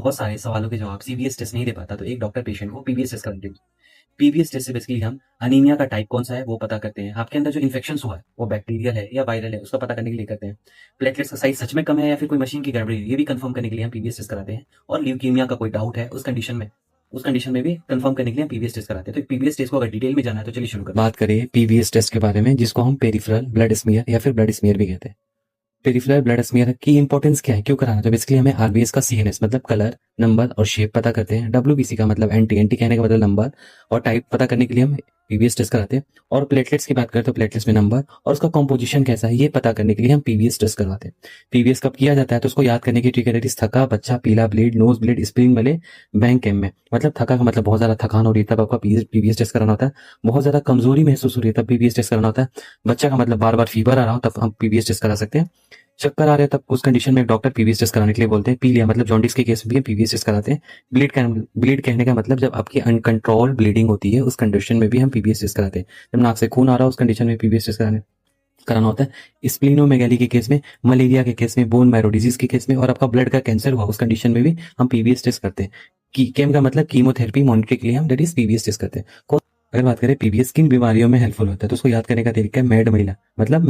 बहुत सारे सवालों के जवाब सीबीएस टेस्ट नहीं दे पाता, तो एक डॉक्टर पेशेंट को पीबीएस टेस्ट कराते हैं। पीबीएस टेस्ट से बेसिकली हम अनीमिया का टाइप कौन-सा है वो पता करते हैं। आपके अंदर जो इन्फेक्शंस हुआ है, वो बैक्टीरियल है या वायरल है, उसको पता करने के लिए करते हैं। प्लेटलेट्स का साइज़ सच में कम है या फिर कोई मशीन की गड़बड़ी है, ये भी कन्फर्म करने के लिए हम पीबीएस टेस्ट कराते हैं। और ल्यूकीमिया का कोई डाउट है उस कंडीशन में भी कन्फर्म करने के लिए हम पीबीएस टेस्ट कराते हैं। तो पीबीएस टेस्ट को अगर डिटेल में जानना है तो चलिए शुरू करते हैं। बात करें पीवीएस टेस्ट के बारे में, जिसको हम पेरिफेरल ब्लड स्मीयर या फिर ब्लड स्मीयर भी कहते हैं। पेरिफेरल ब्लड स्मीयर की इंपॉर्टेंस क्या है, क्यों कराना? तो बेसिकली हमें आरबीएस का सीएनएस मतलब कलर, नंबर और शेप पता करते हैं। डब्ल्यूबीसी का मतलब एंटी कहने का मतलब नंबर और टाइप पता करने के लिए हम पीवीएस टेस्ट कराते हैं। और प्लेटलेट्स की बात करें तो प्लेटलेट्स में नंबर और उसका कॉम्पोजिशन कैसा है ये पता करने के लिए हम पीवीएस टेस्ट करवाते हैं। पीवीएस कब किया जाता है तो उसको याद करने की ट्रिक है, थका, बच्चा, पीला ब्लीड, नोज ब्लीड, स्प्रिंग वाले बैंक कैम में। मतलब थका का मतलब बहुत ज्यादा थकान हो रही है तब आपका पीवीएस टेस्ट कराना होता है। बहुत ज्यादा कमजोरी महसूस हो रही है तब पीवीएस टेस्ट कराना होता है। बच्चा का मतलब बार बार फीवर आ रहा हो तब हम पीवीएस टेस्ट करा सकते हैं। चक्कर आ रहे हैं तब उस कंडीशन में एक डॉक्टर पीवीएस टेस्ट कराने के लिए बोलते हैं। पीलिया मतलब जॉन्डिस के केस में भी पीवीएस टेस्ट कराते हैं। ब्लीड कहने का मतलब जब आपकी अनकंट्रोल ब्लीडिंग होती है उस कंडीशन में भी हम पीवीएस टेस्ट कराते हैं। जब नाक से खून आ रहा है उस कंडीशन में पीवीएस टेस्ट कराना होता है। स्प्लीनोमेगाली के केस में, मलेरिया के केस में, बोन मैरो डिजीज के केस में और आपका ब्लड का कैंसर हुआ उस कंडीशन में भी हम पीवीएस टेस्ट करते हैं। केम का मतलब कीमोथेरेपी मॉनिटरिंग के लिए हम दैट इज पीवीएस टेस्ट करते हैं। अगर बात करें पीवीएस किन बीमारियों में हेल्पफुल होता है तो उसको याद करने का तरीका है मैड महिला मतलब